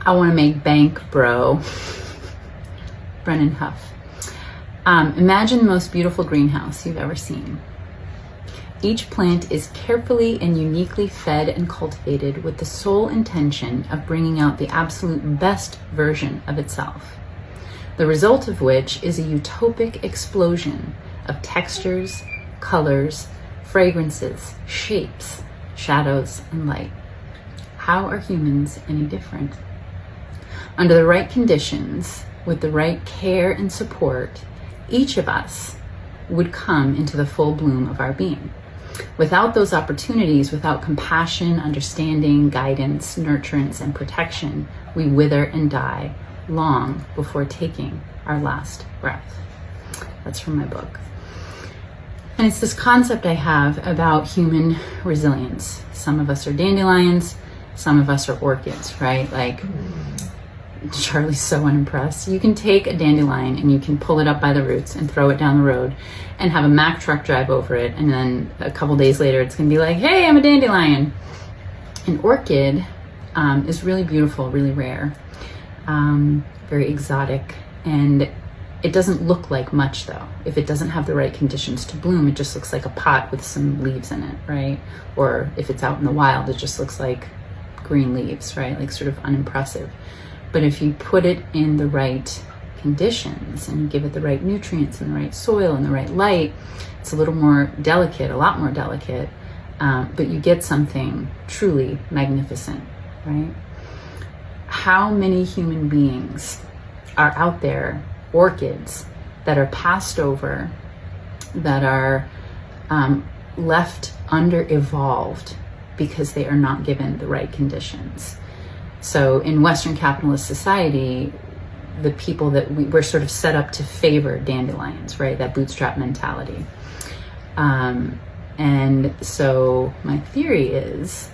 I want to make bank, bro. Brennan Huff. Imagine the most beautiful greenhouse you've ever seen. Each plant is carefully and uniquely fed and cultivated with the sole intention of bringing out the absolute best version of itself. The result of which is a utopic explosion of textures, colors, fragrances, shapes, shadows, and light. How are humans any different? Under the right conditions, with the right care and support, each of us would come into the full bloom of our being. Without those opportunities, without compassion, understanding, guidance, nurturance, and protection, we wither and die long before taking our last breath. That's from my book. And it's this concept I have about human resilience. Some of us are dandelions, some of us are orchids, right? Like, Charlie's so unimpressed. You can take a dandelion and you can pull it up by the roots and throw it down the road and have a Mack truck drive over it. And then a couple days later, it's gonna be like, hey, I'm a dandelion. An orchid is really beautiful, really rare, very exotic. And it doesn't look like much though. If it doesn't have the right conditions to bloom, it just looks like a pot with some leaves in it, right? Or if it's out in the wild, it just looks like green leaves, right? Like sort of unimpressive. But if you put it in the right conditions and you give it the right nutrients and the right soil and the right light, it's a little more delicate, a lot more delicate, but you get something truly magnificent, right? How many human beings are out there, orchids, that are passed over, that are left under-evolved because they are not given the right conditions? So in Western capitalist society, the people that we're sort of set up to favor dandelions, right? That bootstrap mentality. And so my theory is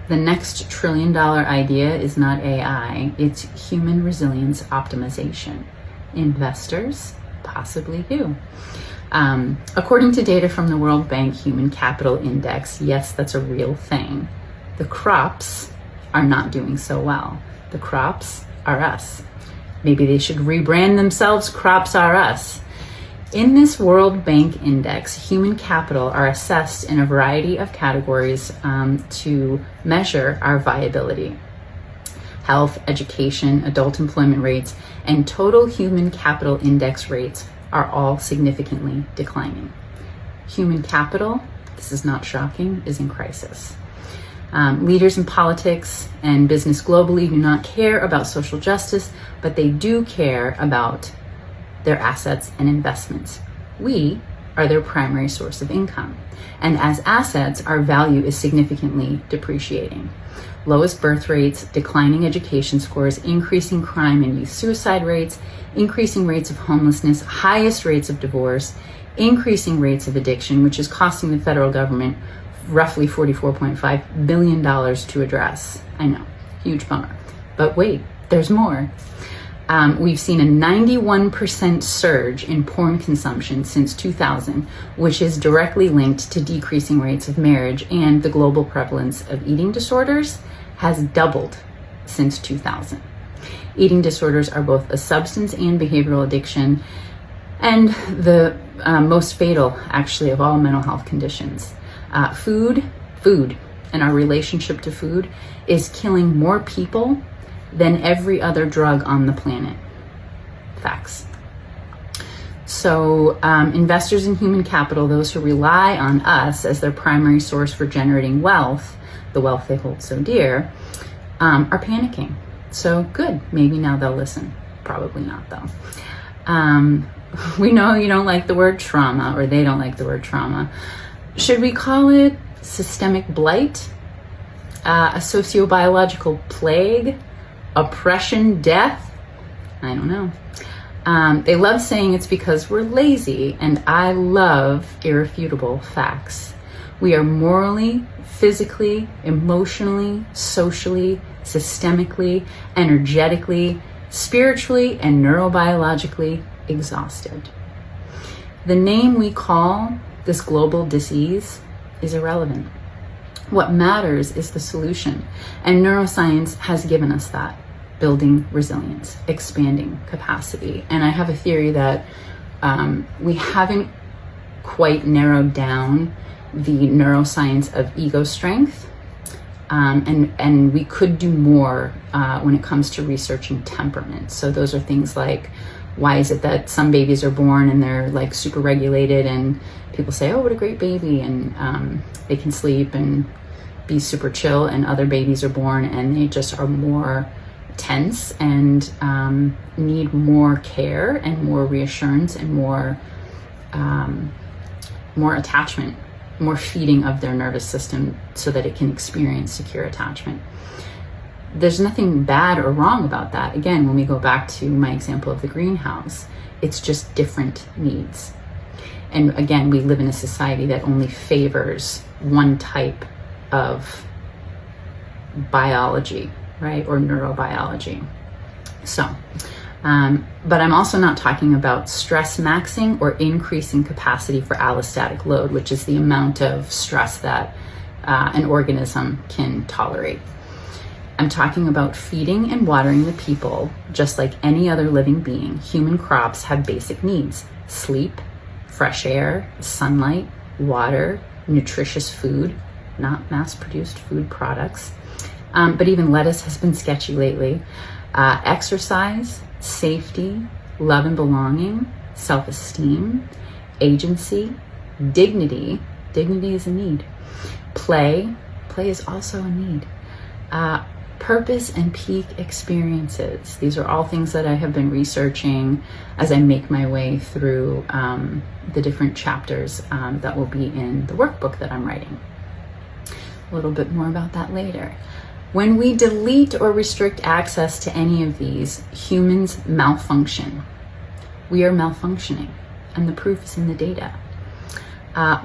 the next $1 trillion idea is not AI, it's human resilience optimization. Investors, possibly you. According to data from the World Bank Human Capital Index, yes, that's a real thing. The crops are not doing so well. The crops are us. Maybe they should rebrand themselves Crops Are Us. In this World Bank Index, human capital are assessed in a variety of categories to measure our viability. Health, education, adult employment rates, and total human capital index rates are all significantly declining. Human capital, this is not shocking, is in crisis. Leaders in politics and business globally do not care about social justice, but they do care about their assets and investments. We are their primary source of income. And as assets, our value is significantly depreciating. Lowest birth rates, declining education scores, increasing crime and youth suicide rates, increasing rates of homelessness, highest rates of divorce, increasing rates of addiction, which is costing the federal government roughly $44.5 billion to address. I know, huge bummer. But wait, there's more. We've seen a 91% surge in porn consumption since 2000, which is directly linked to decreasing rates of marriage, and the global prevalence of eating disorders has doubled since 2000. Eating disorders are both a substance and behavioral addiction, and the most fatal, actually, of all mental health conditions. Food, and our relationship to food is killing more people than every other drug on the planet. Facts. So investors in human capital, those who rely on us as their primary source for generating wealth, the wealth they hold so dear, are panicking. So good, maybe now they'll listen. Probably not though. We know you don't like the word trauma, or they don't like the word trauma. Should we call it systemic blight, a sociobiological plague, oppression, death? I don't know. They love saying it's because we're lazy, and I love irrefutable facts. We are morally, physically, emotionally, socially, systemically, energetically, spiritually, and neurobiologically exhausted. The name we call this global disease is irrelevant. What matters is the solution. And neuroscience has given us that. Building resilience, expanding capacity. And I have a theory that we haven't quite narrowed down the neuroscience of ego strength. And we could do more when it comes to researching temperament. So those are things like, why is it that some babies are born and they're like super regulated and people say, oh, what a great baby, and they can sleep and be super chill, and other babies are born and they just are more tense and need more care and more reassurance and more attachment, more feeding of their nervous system so that it can experience secure attachment. There's nothing bad or wrong about that. Again, when we go back to my example of the greenhouse, it's just different needs. And again, we live in a society that only favors one type of biology, right? Or neurobiology. So, but I'm also not talking about stress maxing or increasing capacity for allostatic load, which is the amount of stress that an organism can tolerate. I'm talking about feeding and watering the people just like any other living being. Human crops have basic needs: sleep, fresh air, sunlight, water, nutritious food, not mass-produced food products. But even lettuce has been sketchy lately. Exercise, safety, love and belonging, self-esteem, agency, dignity. Dignity is a need. Play is also a need. Purpose and peak experiences. These are all things that I have been researching as I make my way through the different chapters that will be in the workbook that I'm writing. A little bit more about that later. When we delete or restrict access to any of these, humans malfunction. We are malfunctioning, and the proof is in the data.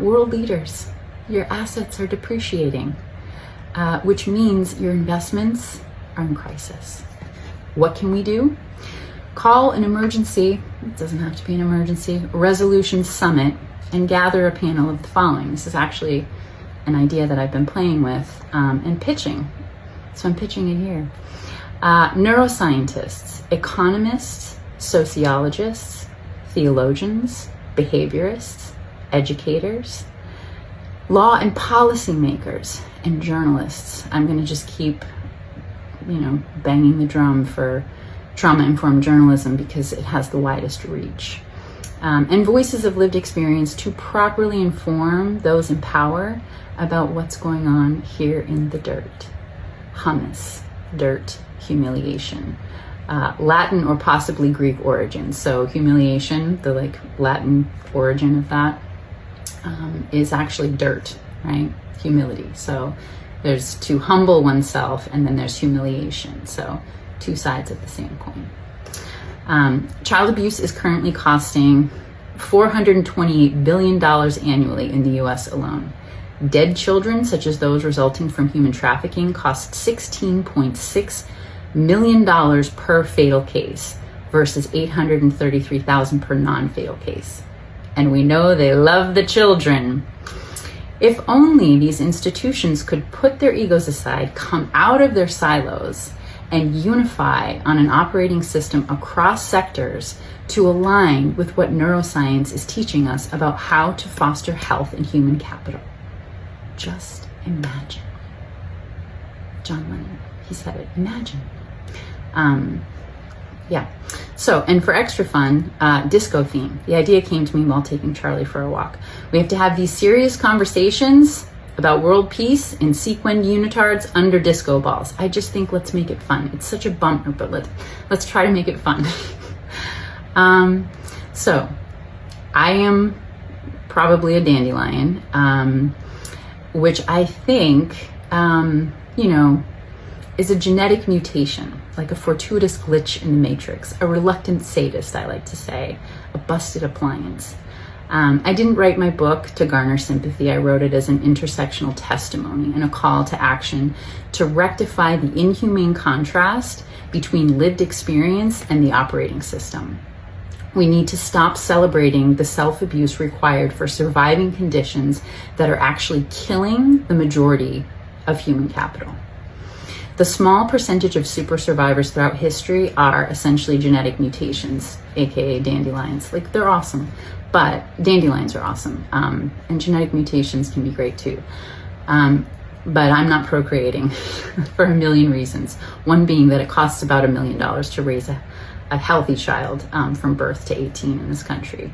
World leaders, your assets are depreciating, which means your investments are in crisis. What can we do? Call an emergency, it doesn't have to be an emergency, resolution summit, and gather a panel of the following. This is actually an idea that I've been playing with and pitching. So I'm pitching it here. Neuroscientists, economists, sociologists, theologians, behaviorists, educators, law and policy makers, and journalists. I'm going to just keep, banging the drum for trauma-informed journalism because it has the widest reach. And voices of lived experience to properly inform those in power about what's going on here in the dirt. Hummus, dirt, humiliation. Latin or possibly Greek origin. So humiliation, the Latin origin of that, is actually dirt, right? Humility. So there's to humble oneself, and then there's humiliation. So two sides of the same coin. Child abuse is currently costing $428 billion annually in the US alone. Dead children, such as those resulting from human trafficking, cost $16.6 million per fatal case versus $833,000 per non-fatal case. And we know they love the children. If only these institutions could put their egos aside, come out of their silos, and unify on an operating system across sectors to align with what neuroscience is teaching us about how to foster health and human capital. Just imagine. John Lennon, he said it, imagine. So, and for extra fun, disco theme. The idea came to me while taking Charlie for a walk. We have to have these serious conversations about world peace in sequined unitards under disco balls. I just think let's make it fun. It's such a bummer, but let's try to make it fun. So, I am probably a dandelion, which I think, is a genetic mutation, like a fortuitous glitch in the matrix, a reluctant sadist, I like to say, a busted appliance. I didn't write my book to garner sympathy. I wrote it as an intersectional testimony and a call to action to rectify the inhumane contrast between lived experience and the operating system. We need to stop celebrating the self-abuse required for surviving conditions that are actually killing the majority of human capital. The small percentage of super survivors throughout history are essentially genetic mutations, aka dandelions. Like, they're awesome, but dandelions are awesome. And genetic mutations can be great too. But I'm not procreating for a million reasons. One being that it costs about $1 million to raise a healthy child from birth to 18 in this country.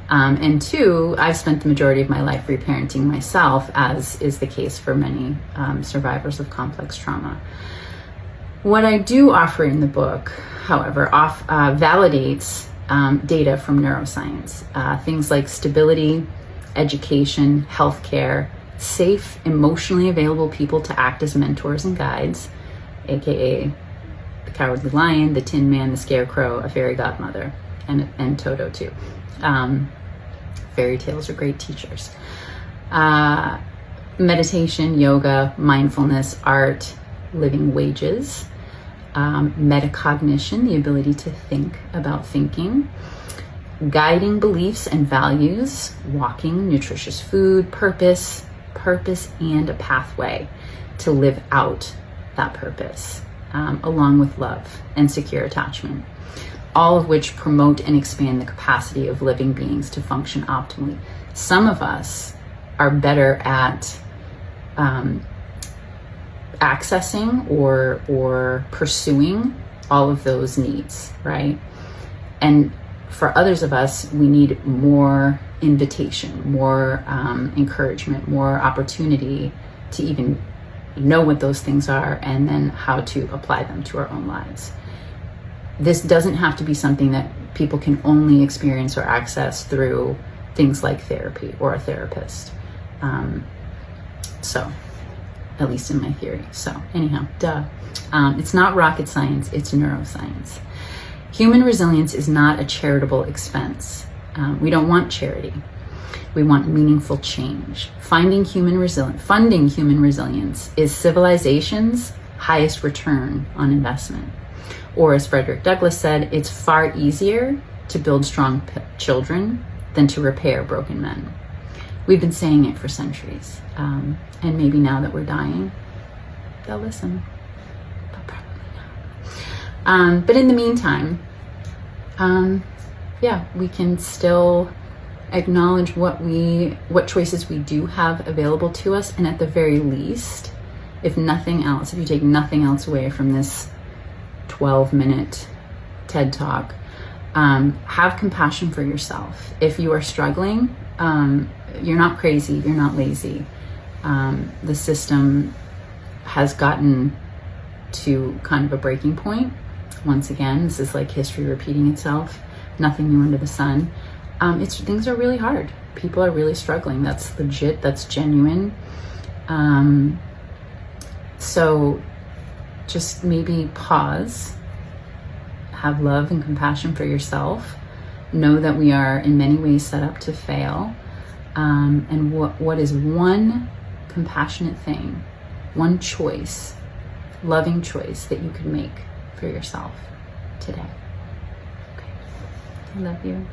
And two, I've spent the majority of my life reparenting myself, as is the case for many survivors of complex trauma. What I do offer in the book, however, validates data from neuroscience, things like stability, education, healthcare, safe, emotionally available people to act as mentors and guides, aka the Cowardly Lion, the Tin Man, the Scarecrow, a fairy godmother, and Toto too. Fairy tales are great teachers. Meditation, yoga, mindfulness, art, living wages, metacognition, the ability to think about thinking, guiding beliefs and values, walking, nutritious food, purpose, and a pathway to live out that purpose, along with love and secure attachment, all of which promote and expand the capacity of living beings to function optimally. Some of us are better at accessing or pursuing all of those needs, right? And for others of us, we need more invitation, more encouragement, more opportunity to even know what those things are and then how to apply them to our own lives. This doesn't have to be something that people can only experience or access through things like therapy or a therapist. So, at least in my theory. So, anyhow, it's not rocket science, it's neuroscience. Human resilience is not a charitable expense. We don't want charity. We want meaningful change. Funding human resilience is civilization's highest return on investment. Or as Frederick Douglass said, it's far easier to build strong children than to repair broken men. We've been saying it for centuries. And maybe now that we're dying, they'll listen. But probably not. But in the meantime, we can still acknowledge what choices we do have available to us. And at the very least, if nothing else, if you take nothing else away from this 12-minute TED Talk, have compassion for yourself. If you are struggling, you're not crazy, you're not lazy. The system has gotten to kind of a breaking point. Once again, this is like history repeating itself. Nothing new under the sun. Things are really hard. People are really struggling. That's legit, that's genuine. So just maybe pause, have love and compassion for yourself. Know that we are in many ways set up to fail. And what is one compassionate thing, one choice, loving choice that you could make for yourself today? Okay. I love you.